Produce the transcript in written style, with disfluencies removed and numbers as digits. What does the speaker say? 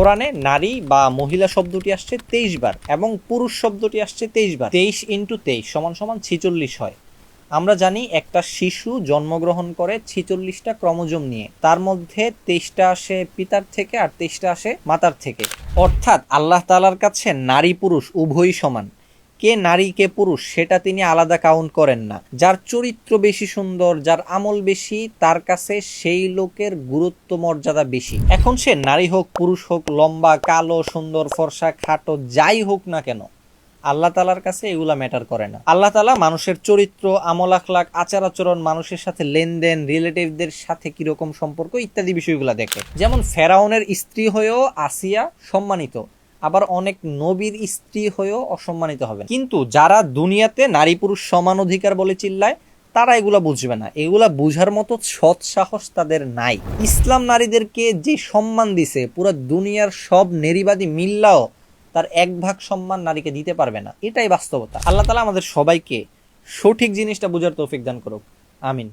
কোরআনে নারী বা মহিলা শব্দটি আসছে 23 বার এবং পুরুষ শব্দটি আসছে 23 বার। 23 × 23 = 46 হয়। আমরা জানি একটা শিশু জন্মগ্রহণ করে 46টা ক্রোমোজোম নিয়ে, তার মধ্যে 23টা আসে পিতার থেকে আর 23টা আসে মাতার থেকে। অর্থাৎ আল্লাহ তাআলার কাছে নারী পুরুষ উভয়ই সমান। কে নারী কে পুরুষ সেটা তিনি আলাদা কাউন্ট করেন না। যার চরিত্র বেশি সুন্দর, যার আমল বেশি, তার কাছে সেই লোকের গুরুত্ব মর্যাদা বেশি। এখন সে নারী হোক পুরুষ হোক, লম্বা কালো সুন্দর ফর্সা খাটো যাই হোক না কেন, আল্লাহ তাআলার কাছে এগুলা ম্যাটার করে না। আল্লাহ তাআলা মানুষের চরিত্র, আমল আখলাক, আচার আচরণ, মানুষের সাথে লেনদেন, রিলেটিভদের সাথে কিরকম সম্পর্ক ইত্যাদি বিষয়গুলো দেখে। যেমন ফেরাউনের স্ত্রী হয়েও আসিয়া সম্মানিত, আবার অনেক নবীর স্ত্রী হয়েও অসম্মানিত হবে। কিন্তু যারা দুনিয়াতে নারী পুরুষ সমান অধিকার বলে চিল্লায়, তারা এগুলা বুঝবে না। এগুলা বুঝার মতো সৎ সাহস তাদের নাই। ইসলাম নারীদেরকে যে সম্মান দিছে, পুরো দুনিয়ার সব নারীবাদী মিল্লাও তার 1 ভাগ সম্মান নারীকে দিতে পারবে না। এটাই বাস্তবতা। আল্লাহ তাআলা আমাদের সবাইকে সঠিক জিনিসটা বোঝার তৌফিক দান করুক। আমিন।